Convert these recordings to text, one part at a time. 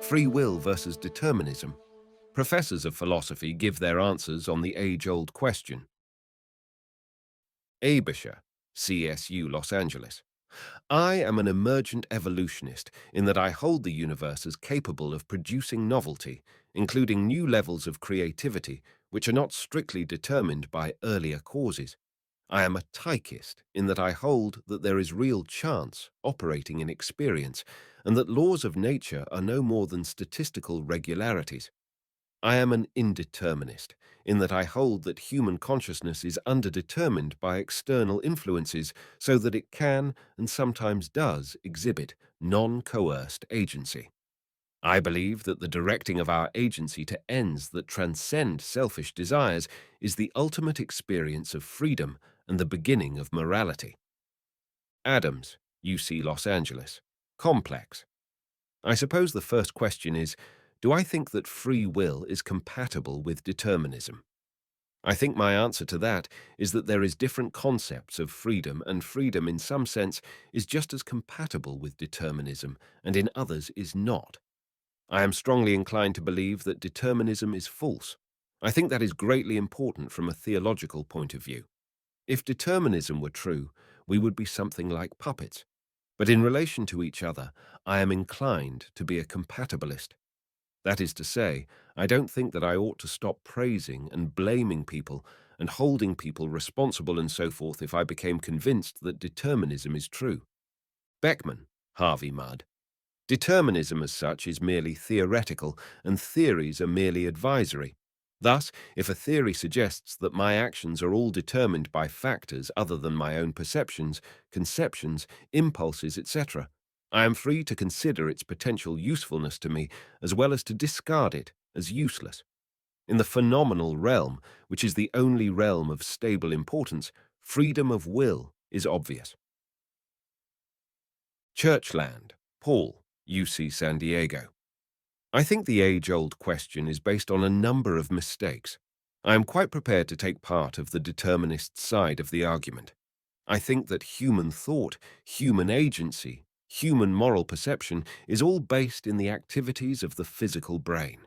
Free will versus determinism. Professors of philosophy give their answers on the age-old question. Abisher, CSU, Los Angeles. I am an emergent evolutionist in that I hold the universe as capable of producing novelty, including new levels of creativity, which are not strictly determined by earlier causes. I am a tychist in that I hold that there is real chance operating in experience, and that laws of nature are no more than statistical regularities. I am an indeterminist in that I hold that human consciousness is underdetermined by external influences so that it can, and sometimes does, exhibit non-coerced agency. I believe that the directing of our agency to ends that transcend selfish desires is the ultimate experience of freedom and the beginning of morality. Adams, UC Los Angeles. Complex. I suppose the first question is, do I think that free will is compatible with determinism? I think my answer to that is that there is different concepts of freedom, and freedom in some sense is just as compatible with determinism, and in others is not. I am strongly inclined to believe that determinism is false. I think that is greatly important from a theological point of view. If determinism were true, we would be something like puppets. But in relation to each other, I am inclined to be a compatibilist. That is to say, I don't think that I ought to stop praising and blaming people and holding people responsible and so forth if I became convinced that determinism is true. Beckman, Harvey Mudd. Determinism as such is merely theoretical, and theories are merely advisory. Thus, if a theory suggests that my actions are all determined by factors other than my own perceptions, conceptions, impulses, etc., I am free to consider its potential usefulness to me as well as to discard it as useless. In the phenomenal realm, which is the only realm of stable importance, freedom of will is obvious. Churchland, Paul, UC San Diego. I think the age-old question is based on a number of mistakes. I am quite prepared to take part of the determinist side of the argument. I think that human thought, human agency, human moral perception is all based in the activities of the physical brain.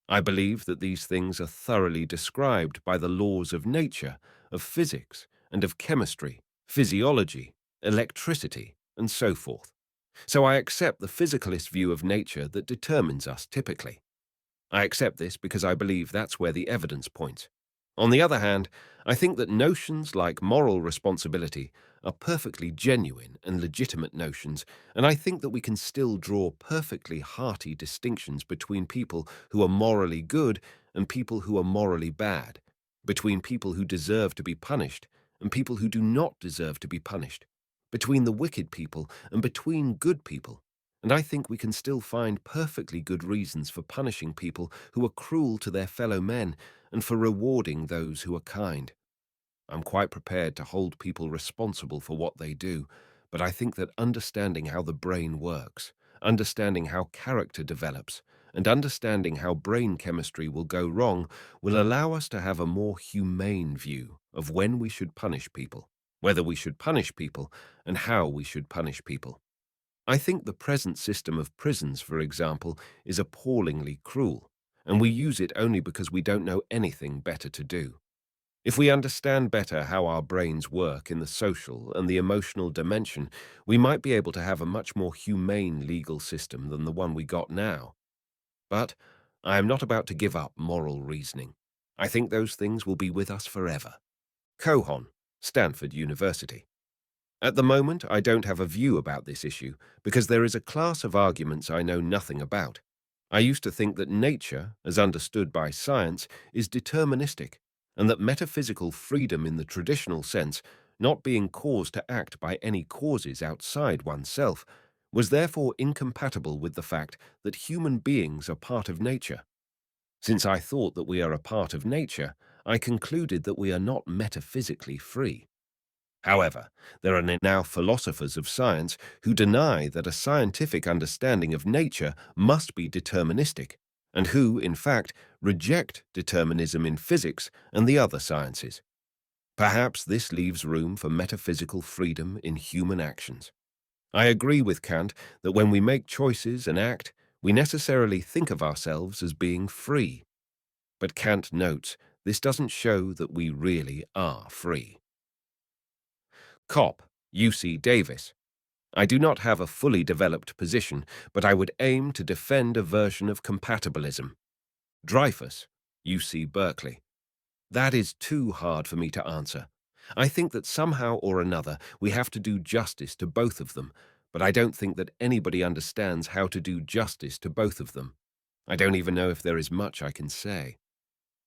I believe that these things are thoroughly described by the laws of nature, of physics, and of chemistry, physiology, electricity, and so forth. So I accept the physicalist view of nature that determines us typically. I accept this because I believe that's where the evidence points. On the other hand, I think that notions like moral responsibility are perfectly genuine and legitimate notions, and I think that we can still draw perfectly hearty distinctions between people who are morally good and people who are morally bad, between people who deserve to be punished and people who do not deserve to be punished, between the wicked people and between good people. And I think we can still find perfectly good reasons for punishing people who are cruel to their fellow men and for rewarding those who are kind. I'm quite prepared to hold people responsible for what they do, but I think that understanding how the brain works, understanding how character develops, and understanding how brain chemistry will go wrong will allow us to have a more humane view of when we should punish people, whether we should punish people, and how we should punish people. I think the present system of prisons, for example, is appallingly cruel, and we use it only because we don't know anything better to do. If we understand better how our brains work in the social and the emotional dimension, we might be able to have a much more humane legal system than the one we got now. But I am not about to give up moral reasoning. I think those things will be with us forever. Cohon, Stanford University. At the moment, I don't have a view about this issue because there is a class of arguments I know nothing about. I used to think that nature, as understood by science, is deterministic, and that metaphysical freedom in the traditional sense, not being caused to act by any causes outside oneself, was therefore incompatible with the fact that human beings are part of nature. Since I thought that we are a part of nature, I concluded that we are not metaphysically free. However, there are now philosophers of science who deny that a scientific understanding of nature must be deterministic, and who, in fact, reject determinism in physics and the other sciences. Perhaps this leaves room for metaphysical freedom in human actions. I agree with Kant that when we make choices and act, we necessarily think of ourselves as being free. But Kant notes this doesn't show that we really are free. Cop, UC Davis. I do not have a fully developed position, but I would aim to defend a version of compatibilism. Dreyfus, UC Berkeley. That is too hard for me to answer. I think that somehow or another we have to do justice to both of them, but I don't think that anybody understands how to do justice to both of them. I don't even know if there is much I can say.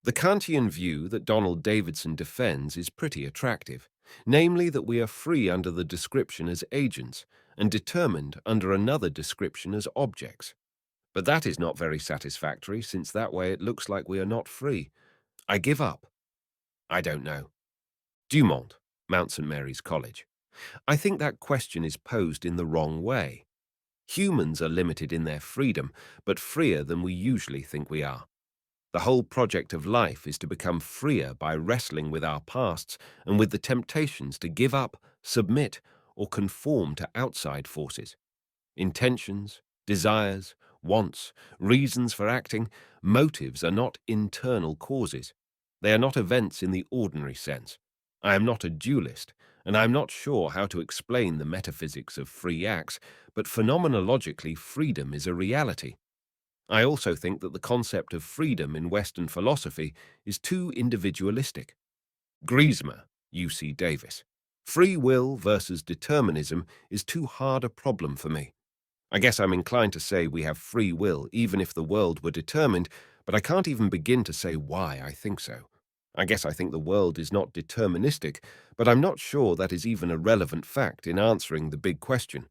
The Kantian view that Donald Davidson defends is pretty attractive, namely that we are free under the description as agents and determined under another description as objects. But that is not very satisfactory, since that way it looks like we are not free. I give up. I don't know. Dumont, Mount St. Mary's College. I think that question is posed in the wrong way. Humans are limited in their freedom, but freer than we usually think we are. The whole project of life is to become freer by wrestling with our pasts and with the temptations to give up, submit, or conform to outside forces. Intentions, desires, wants, reasons for acting, motives are not internal causes. They are not events in the ordinary sense. I am not a dualist, and I am not sure how to explain the metaphysics of free acts, but phenomenologically freedom is a reality. I also think that the concept of freedom in Western philosophy is too individualistic. Griesmer, UC Davis. Free will versus determinism is too hard a problem for me. I guess I'm inclined to say we have free will even if the world were determined, but I can't even begin to say why I think so. I guess I think the world is not deterministic, but I'm not sure that is even a relevant fact in answering the big question.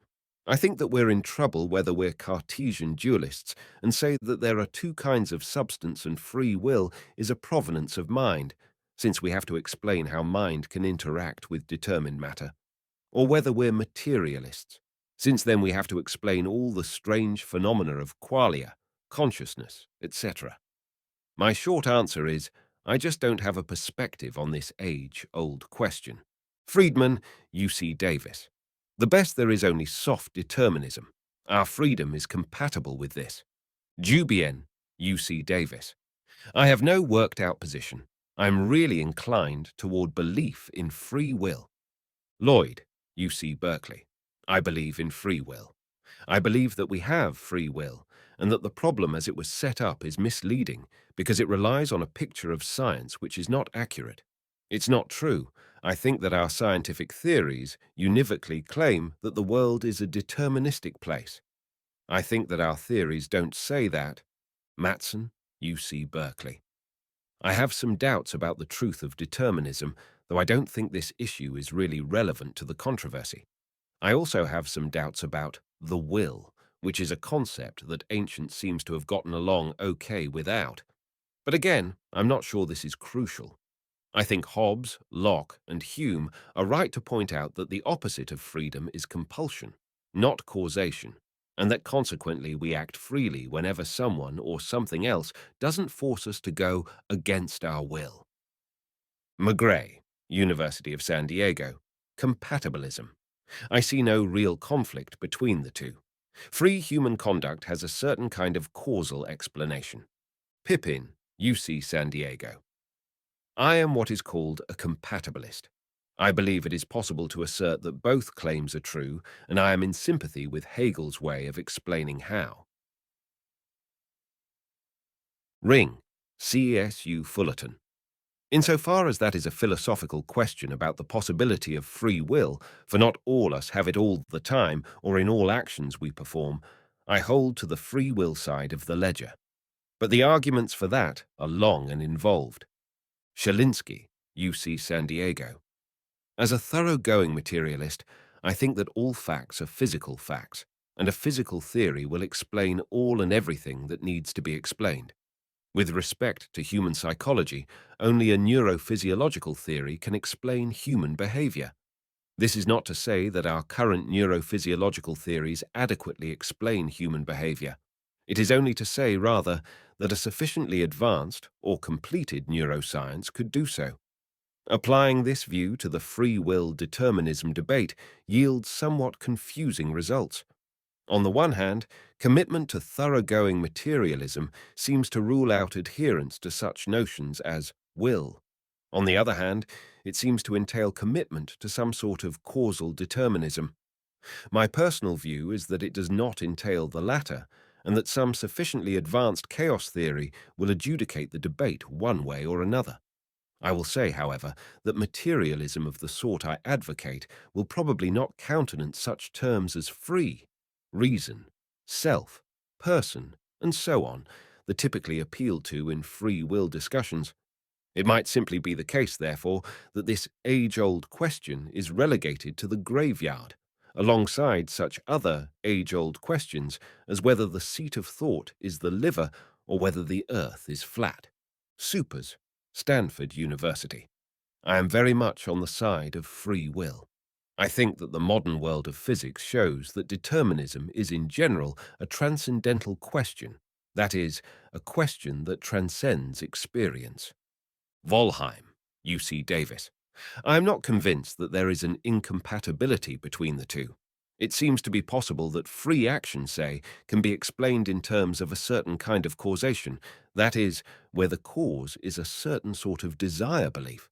I think that we're in trouble whether we're Cartesian dualists and say that there are two kinds of substance and free will is a provenance of mind, since we have to explain how mind can interact with determined matter, or whether we're materialists, since then we have to explain all the strange phenomena of qualia, consciousness, etc. My short answer is, I just don't have a perspective on this age-old question. Friedman, UC Davis. The best there is only soft determinism. Our freedom is compatible with this. Dubienne, UC Davis. I have no worked-out position. I am really inclined toward belief in free will. Lloyd, UC Berkeley. I believe in free will. I believe that we have free will, and that the problem as it was set up is misleading because it relies on a picture of science which is not accurate. It's not true. I think that our scientific theories univocally claim that the world is a deterministic place. I think that our theories don't say that. Matson, UC Berkeley. I have some doubts about the truth of determinism, though I don't think this issue is really relevant to the controversy. I also have some doubts about the will, which is a concept that ancient seems to have gotten along okay without. But again, I'm not sure this is crucial. I think Hobbes, Locke, and Hume are right to point out that the opposite of freedom is compulsion, not causation, and that consequently we act freely whenever someone or something else doesn't force us to go against our will. McGray, University of San Diego. Compatibilism. I see no real conflict between the two. Free human conduct has a certain kind of causal explanation. Pippin, UC San Diego. I am what is called a compatibilist. I believe it is possible to assert that both claims are true, and I am in sympathy with Hegel's way of explaining how. Ring, CSU Fullerton. Insofar as that is a philosophical question about the possibility of free will, for not all us have it all the time or in all actions we perform, I hold to the free will side of the ledger. But the arguments for that are long and involved. Shalinsky, UC San Diego. As a thoroughgoing materialist, I think that all facts are physical facts, and a physical theory will explain all and everything that needs to be explained. With respect to human psychology, only a neurophysiological theory can explain human behavior. This is not to say that our current neurophysiological theories adequately explain human behavior. It is only to say, rather, that a sufficiently advanced or completed neuroscience could do so. Applying this view to the free will determinism debate yields somewhat confusing results. On the one hand, commitment to thoroughgoing materialism seems to rule out adherence to such notions as will. On the other hand, it seems to entail commitment to some sort of causal determinism. My personal view is that it does not entail the latter, and that some sufficiently advanced chaos theory will adjudicate the debate one way or another. I will say, however, that materialism of the sort I advocate will probably not countenance such terms as free, reason, self, person, and so on, that typically appealed to in free will discussions. It might simply be the case, therefore, that this age-old question is relegated to the graveyard, alongside such other age-old questions as whether the seat of thought is the liver or whether the earth is flat. Supers, Stanford University. I am very much on the side of free will. I think that the modern world of physics shows that determinism is in general a transcendental question, that is, a question that transcends experience. Volheim, UC Davis. I am not convinced that there is an incompatibility between the two. It seems to be possible that free action, say, can be explained in terms of a certain kind of causation, that is, where the cause is a certain sort of desire belief.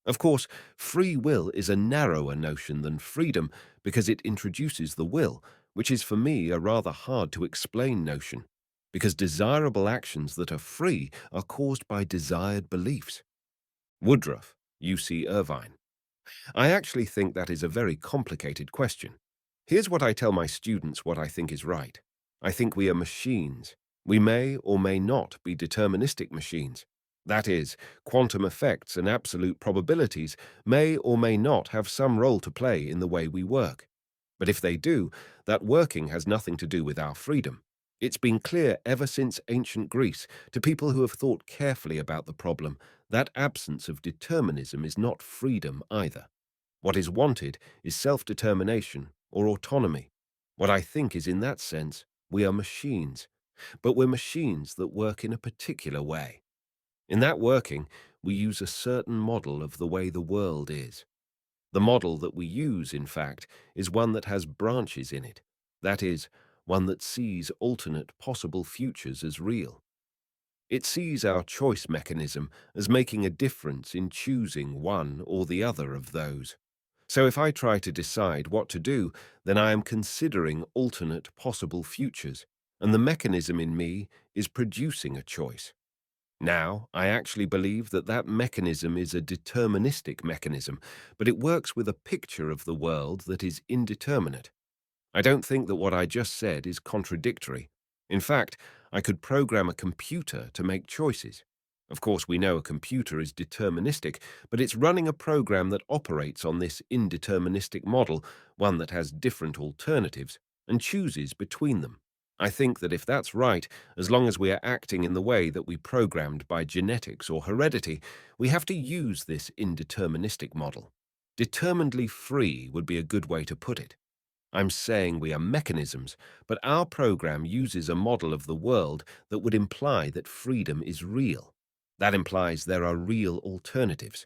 Of course, free will is a narrower notion than freedom because it introduces the will, which is for me a rather hard to explain notion, because desirable actions that are free are caused by desired beliefs. Woodruff, UC Irvine. I actually think that is a very complicated question. Here's what I tell my students what I think is right. I think we are machines. We may or may not be deterministic machines. That is, quantum effects and absolute probabilities may or may not have some role to play in the way we work. But if they do, that working has nothing to do with our freedom. It's been clear ever since ancient Greece to people who have thought carefully about the problem that absence of determinism is not freedom either. What is wanted is self-determination or autonomy. What I think is, in that sense, we are machines, but we're machines that work in a particular way. In that working, we use a certain model of the way the world is. The model that we use, in fact, is one that has branches in it, that is, one that sees alternate possible futures as real. It sees our choice mechanism as making a difference in choosing one or the other of those. So if I try to decide what to do, then I am considering alternate possible futures, and the mechanism in me is producing a choice. Now, I actually believe that that mechanism is a deterministic mechanism, but it works with a picture of the world that is indeterminate. I don't think that what I just said is contradictory. In fact, I could program a computer to make choices. Of course, we know a computer is deterministic, but it's running a program that operates on this indeterministic model, one that has different alternatives, and chooses between them. I think that if that's right, as long as we are acting in the way that we programmed by genetics or heredity, we have to use this indeterministic model. Determinedly free would be a good way to put it. I'm saying we are mechanisms, but our program uses a model of the world that would imply that freedom is real. That implies there are real alternatives.